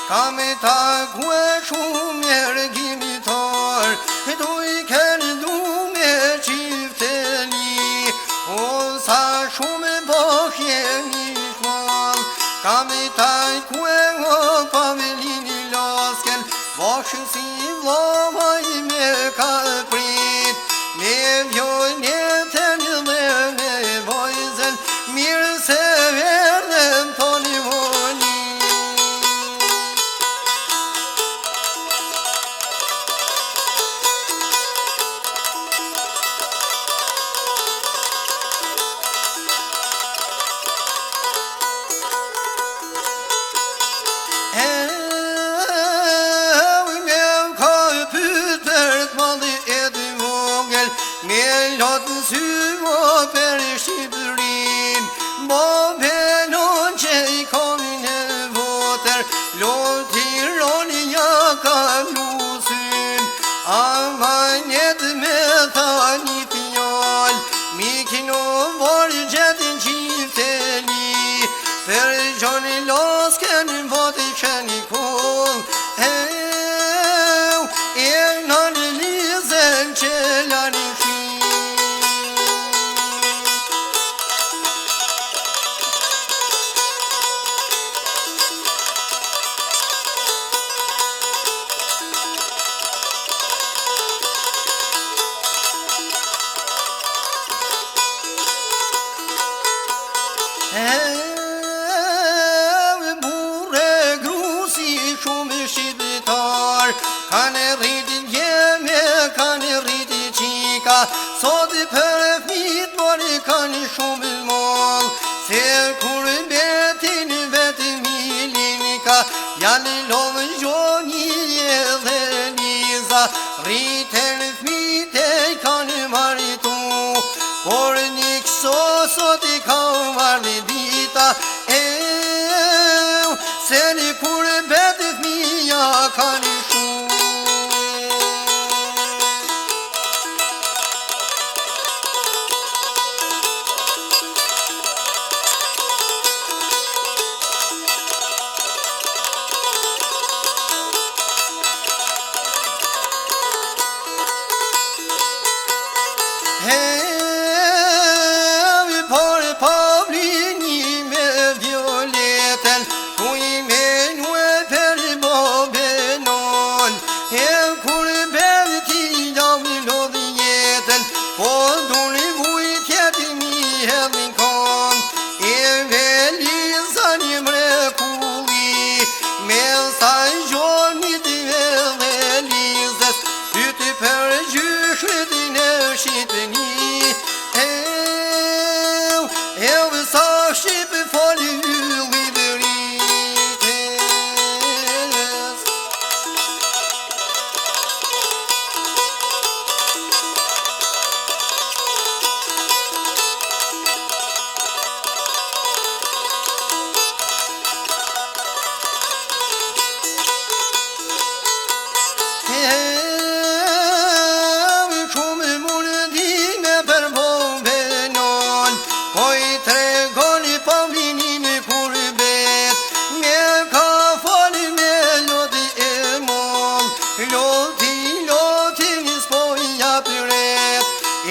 Kam e taku e shumë njerë gjimitar, du I kërë du me qifteli, o sa shumë bëhje një shmal. Kam e taku e o pavelini lasken, bashkë si vlavaj me ka prit, me vjojnetën dhe me vojzen, mirë se verdem të një voni. Me lotën syvo për Shqipërin, bo pelon që I komin e votër, lotironi ja ka lusyn, amanet me tha një fjall, mikin o vorë gjetën qifteli, për gjoni losken votë qeni kull, e në lizen që lani burre grusi shumë shqiptar, kanë rritin jeme, kanë rritin qika, sot për fmit mori kanë shumë mall, se kur betin vetë milinika, janë lovë gjoni edhe liza, rriten fmit e kanë maritu, por një këso sot I ka marrë dita, se një kur betë fmija ka një shumë. Shqipë fali liberites. Shumë mundime për bombenon, poj tregoni pavlinin kur bet, me ka fali me loti e mol, loti s'poj japëret,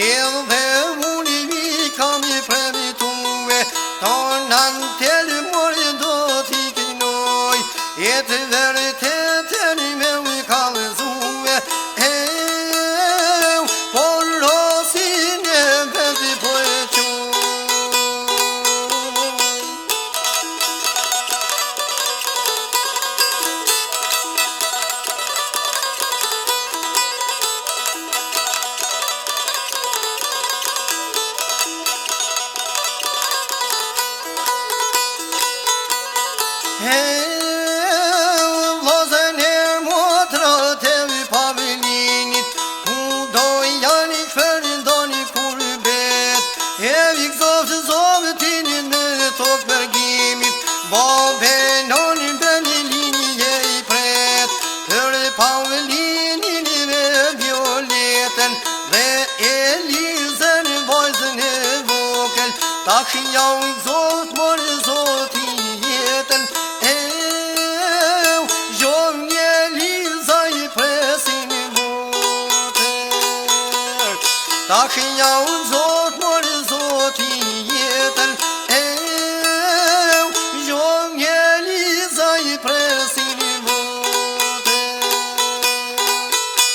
edhe unimi kam I premitue, tonan telë mori do t'i kinoj, e të veritetën me u kalëzue, por rosin e veti po e quj. Vlozën e motrat e pavelinit, ku do janë shferë ndoni kur bet, e vikzovë zovëtinin me tok përgimit, bobenon bëni linje I pret, për pavelinin me violetën, dhe Elizën vojzën e vokel, tash jau I zot morë zoti jetën, Ta që ja unë